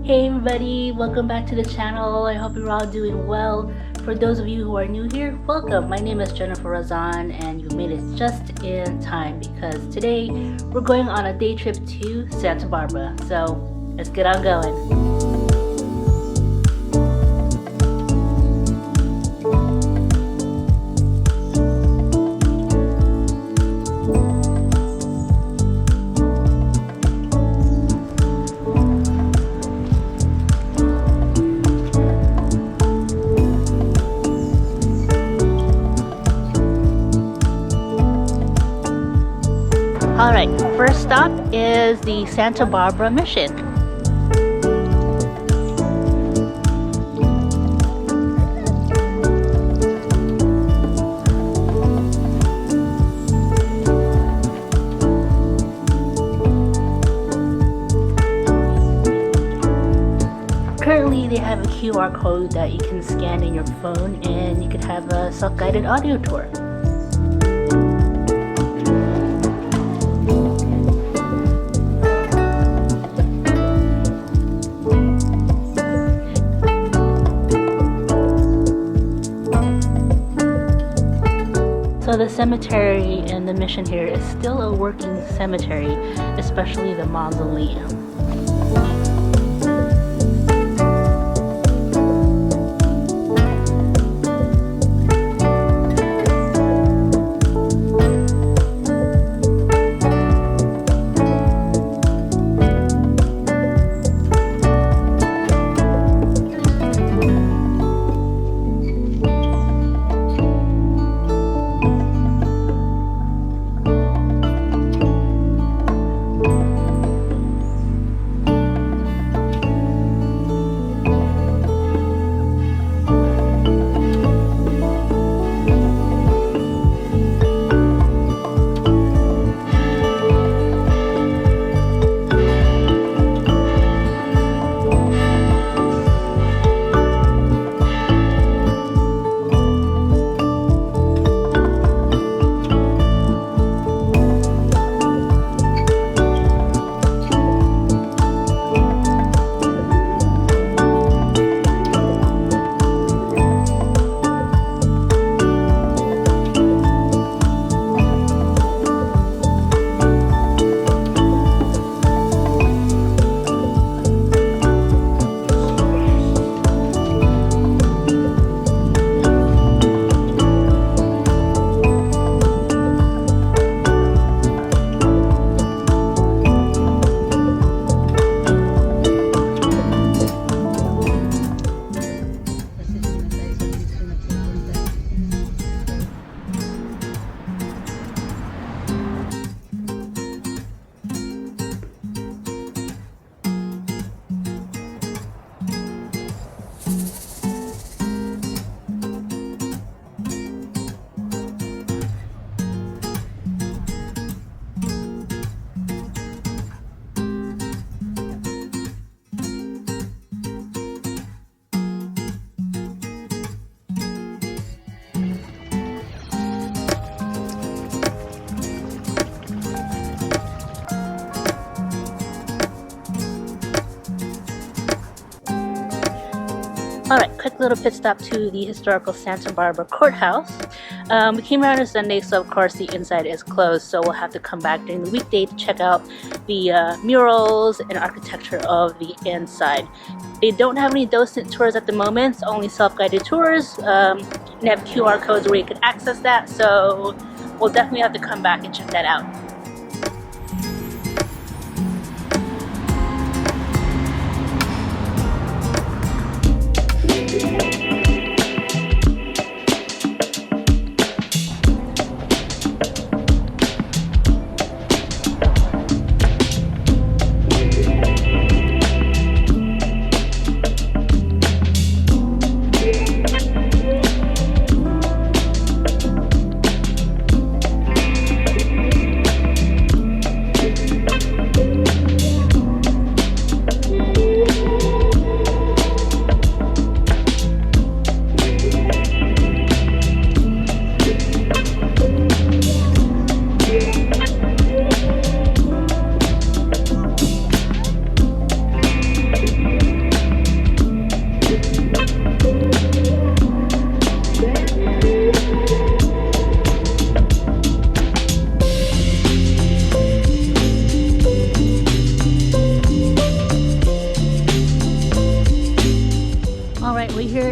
Hey everybody, welcome back to the channel. I hope you're all doing well. For those of you who are new here, welcome. My name is Jennifer Razan and you made it just in time because today we're going on a day trip to Santa Barbara. So let's get on going. Alright, first stop is the Santa Barbara Mission. Currently they have a QR code that you can scan in your phone and you can have a self-guided audio tour. So the cemetery and the mission here is still a working cemetery, especially the mausoleum. Alright, quick little pit stop to the historical Santa Barbara Courthouse. We came around on Sunday, so of course the inside is closed, so we'll have to come back during the weekday to check out the murals and architecture of the inside. They don't have any docent tours at the moment, only self-guided tours. They have QR codes where you can access that, so we'll definitely have to come back and check that out.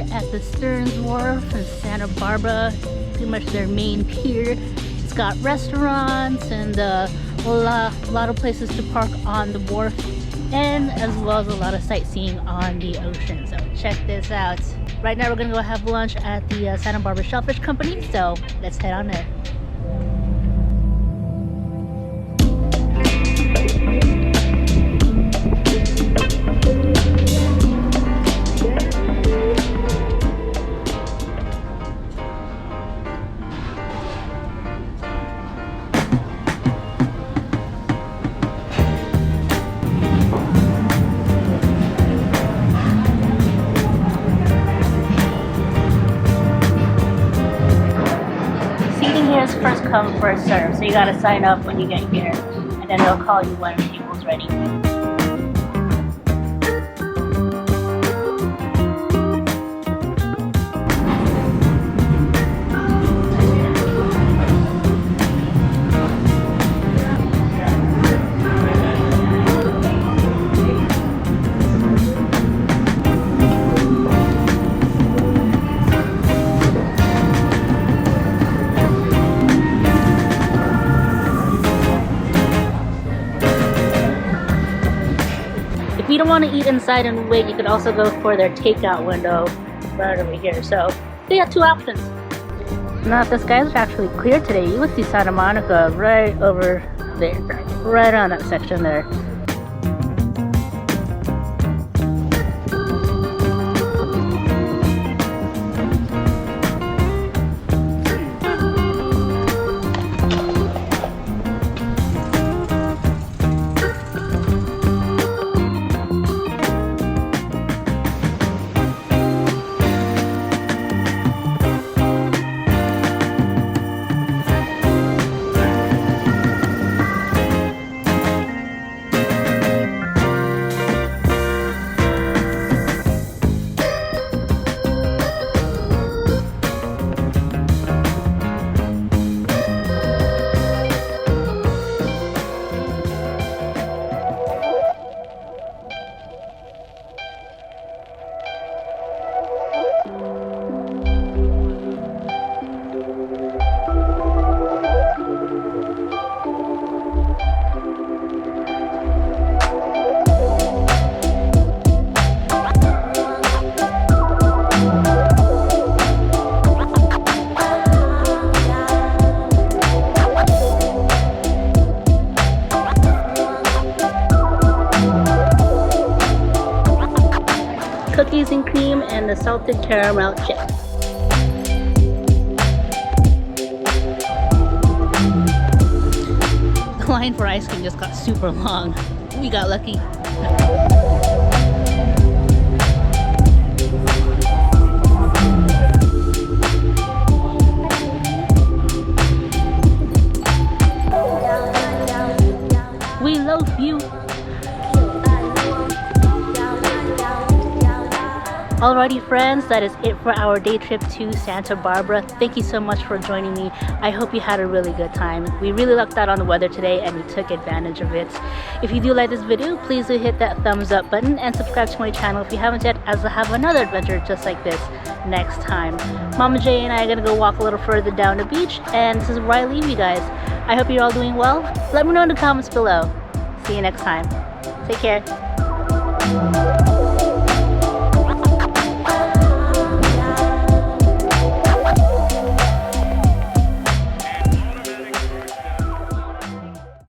here at the Stearns Wharf in Santa Barbara, pretty much their main pier. It's got restaurants and a lot of places to park on the wharf, and as well as a lot of sightseeing on the ocean. So check this out. Right now we're gonna go have lunch at the Santa Barbara Shellfish Company, so let's head on there. Is first come, first serve, so you gotta sign up when you get here, and then they'll call you when the table's ready. If you don't want to eat inside and wait, you could also go for their takeout window right over here. So they got two options. Now if the skies are actually clear today, you would see Santa Monica right over there, right on that section there. Cookies and cream and the salted caramel chip. The line for ice cream just got super long. We got lucky. We love you. Alrighty friends, that is it for our day trip to Santa Barbara. Thank you so much for joining me. I hope you had a really good time. We really lucked out on the weather today and we took advantage of it. If you do like this video, please do hit that thumbs up button and subscribe to my channel if you haven't yet, as I have another adventure just like this next time. Mama J and I are gonna go walk a little further down the beach, and this is where I leave you guys. I hope you're all doing well. Let me know in the comments below. See you next time. Take care.